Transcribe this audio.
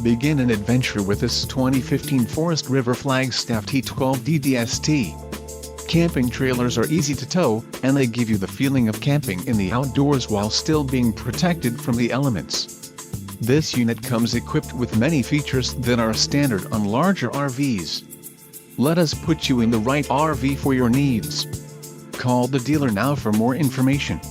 Begin an adventure with this 2015 Forest River Flagstaff T12DDST. Camping trailers are easy to tow, and they give you the feeling of camping in the outdoors while still being protected from the elements. This unit comes equipped with many features that are standard on larger RVs. Let us put you in the right RV for your needs. Call the dealer now for more information.